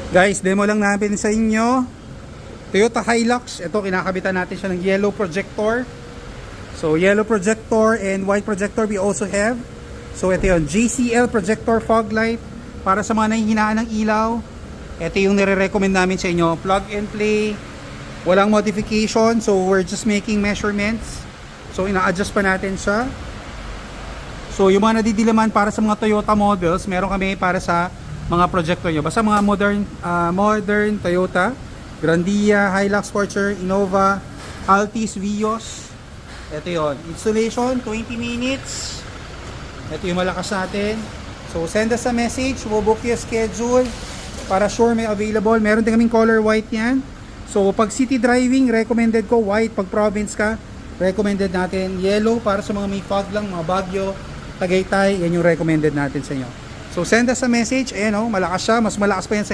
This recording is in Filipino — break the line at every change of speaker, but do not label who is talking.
Guys, demo lang namin sa inyo. Toyota Hilux. Ito, kinakabitan natin siya ng yellow projector. So, yellow projector and white projector we also have. So, ito yun. JCL projector fog light. Para sa mga nahihinaan ng ilaw. Ito yung nire-recommend namin sa inyo. Plug and play. Walang modification. So, we're just making measurements. So, ina-adjust pa natin siya. So, yung mga nadidilaman para sa mga Toyota models, meron kami para sa mga projector nyo. Basta mga modern Toyota, Grandia, Hilux, Fortuner, Innova, Altis, Vios. Ito yon. Installation, 20 minutes. Ito yung malakas natin. So, send us a message. We'll book your schedule para sure may available. Meron din kaming color white yan. So, pag city driving, recommended ko white. Pag province ka, recommended natin yellow para sa mga may fog lang, mga Baguio, Tagaytay. Yan yung recommended natin sa inyo. So, send us a message. Ayan o, malakas siya. Mas malakas pa yan sa